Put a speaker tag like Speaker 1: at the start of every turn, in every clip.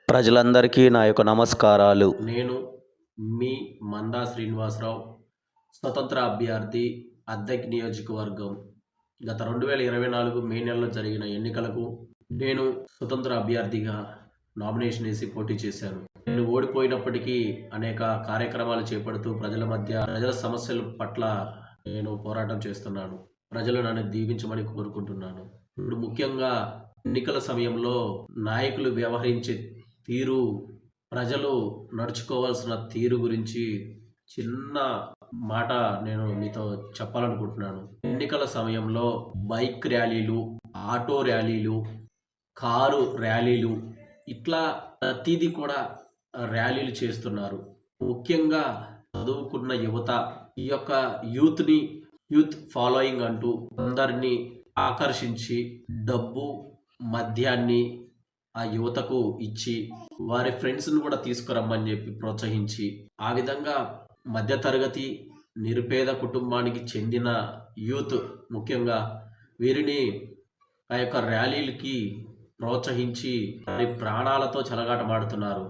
Speaker 1: ప్రజలందరికీ నా యొక్క నమస్కారాలు.
Speaker 2: నేను మీ మందా శ్రీనివాసరావు, స్వతంత్ర అభ్యర్థి, అద్దెకి నియోజకవర్గం. గత 2024 మే నెలలో జరిగిన ఎన్నికలకు నేను స్వతంత్ర అభ్యర్థిగా నామినేషన్ వేసి పోటీ చేశాను. నేను ఓడిపోయినప్పటికీ అనేక కార్యక్రమాలు చేపడుతూ ప్రజల సమస్యల పట్ల నేను పోరాటం చేస్తున్నాను. ప్రజలు నన్ను దీవించమని కోరుకుంటున్నాను. ఇప్పుడు ముఖ్యంగా ఎన్నికల సమయంలో నాయకులు వ్యవహరించే తీరు, ప్రజలు నడుచుకోవాల్సిన తీరు గురించి చిన్న మాట నేను మీతో చెప్పాలనుకుంటున్నాను. ఎన్నికల సమయంలో బైక్ ర్యాలీలు, ఆటో ర్యాలీలు, కారు ర్యాలీలు, ఇట్లా ప్రతిదీ కూడా ర్యాలీలు చేస్తున్నారు. ముఖ్యంగా చదువుకున్న యువత ఈ యొక్క యూత్ ఫాలోయింగ్ అంటూ అందరినీ ఆకర్షించి డబ్బు, మద్యాన్ని ఆ యువతకు ఇచ్చి వారి ఫ్రెండ్స్ని కూడా తీసుకురమ్మని చెప్పి ప్రోత్సహించి, ఆ విధంగా మధ్యతరగతి నిరుపేద కుటుంబానికి చెందిన యూత్ ముఖ్యంగా వీరిని ఆ యొక్క ర్యాలీలకి ప్రోత్సహించి వారి ప్రాణాలతో చెలగాటమాడుతున్నారు.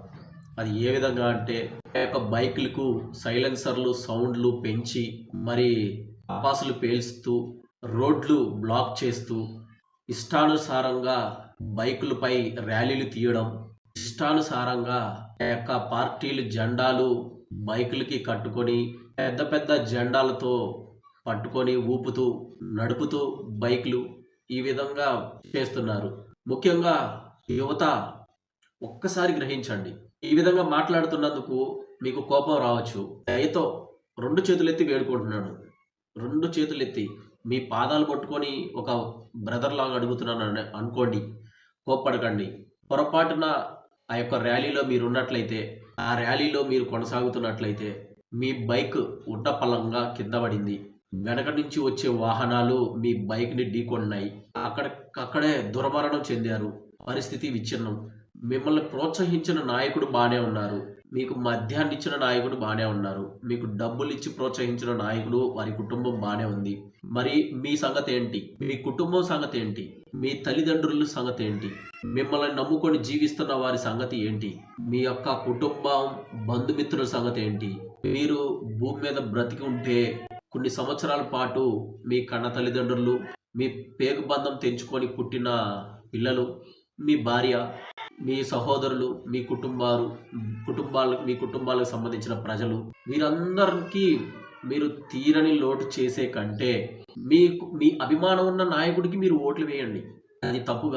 Speaker 2: అది ఏ విధంగా అంటే ఆ యొక్క బైకులకు సైలెన్సర్లు సౌండ్లు పెంచి మరి టపాసులు పేల్స్తూ రోడ్లు బ్లాక్ చేస్తూ ఇష్టానుసారంగా బైకులపై ర్యాలీలు తీయడం, ఇష్టానుసారంగా ఆ యొక్క పార్టీలు జెండాలు బైకులకి కట్టుకొని పెద్ద పెద్ద జెండాలతో పట్టుకొని ఊపుతూ నడుపుతూ బైకులు ఈ విధంగా చేస్తున్నారు. ముఖ్యంగా యువత ఒక్కసారి గ్రహించండి. ఈ విధంగా మాట్లాడుతున్నందుకు మీకు కోపం రావచ్చు. దయతో 2 చేతులెత్తి వేడుకుంటున్నాను. 2 చేతులెత్తి మీ పాదాలు పట్టుకొని ఒక బ్రదర్ లాగా అడుగుతున్నాను అనుకోండి. కోప్పడకండి. పొరపాటున ఆ యొక్క ర్యాలీలో మీరు ఉన్నట్లయితే, ఆ ర్యాలీలో మీరు కొనసాగుతున్నట్లయితే మీ బైక్ ఉడ్డపల్లంగా కింద పడింది, వెనక నుంచి వచ్చే వాహనాలు మీ బైక్ని ఢీకొన్నాయి, అక్కడే దుర్మరణం చెందారు, పరిస్థితి విచ్ఛిన్నం. మిమ్మల్ని ప్రోత్సహించిన నాయకుడు బాగానే ఉన్నారు, మీకు మద్యాన్ని ఇచ్చిన నాయకుడు బాగానే ఉన్నారు, మీకు డబ్బులు ఇచ్చి ప్రోత్సహించిన నాయకుడు వారి కుటుంబం బాగానే ఉంది. మరి మీ సంగతి ఏంటి? మీ కుటుంబం సంగతి ఏంటి? మీ తల్లిదండ్రుల సంగతి ఏంటి? మిమ్మల్ని నమ్ముకొని జీవిస్తున్న వారి సంగతి ఏంటి? మీ యొక్క కుటుంబం, బంధుమిత్రుల సంగతి ఏంటి? మీరు భూమి మీద బ్రతికి ఉంటే కొన్ని సంవత్సరాల పాటు మీ కన్న తల్లిదండ్రులు, మీ పేగు బంధం తెంచుకొని పుట్టిన పిల్లలు, మీ భార్య, మీ సహోదరులు, మీ కుటుంబాలకు సంబంధించిన ప్రజలు, వీరందరికీ మీరు తీరని లోటు చేసే కంటే మీ అభిమానం ఉన్న నాయకుడికి మీరు ఓట్లు వేయండి. అది తప్పుగా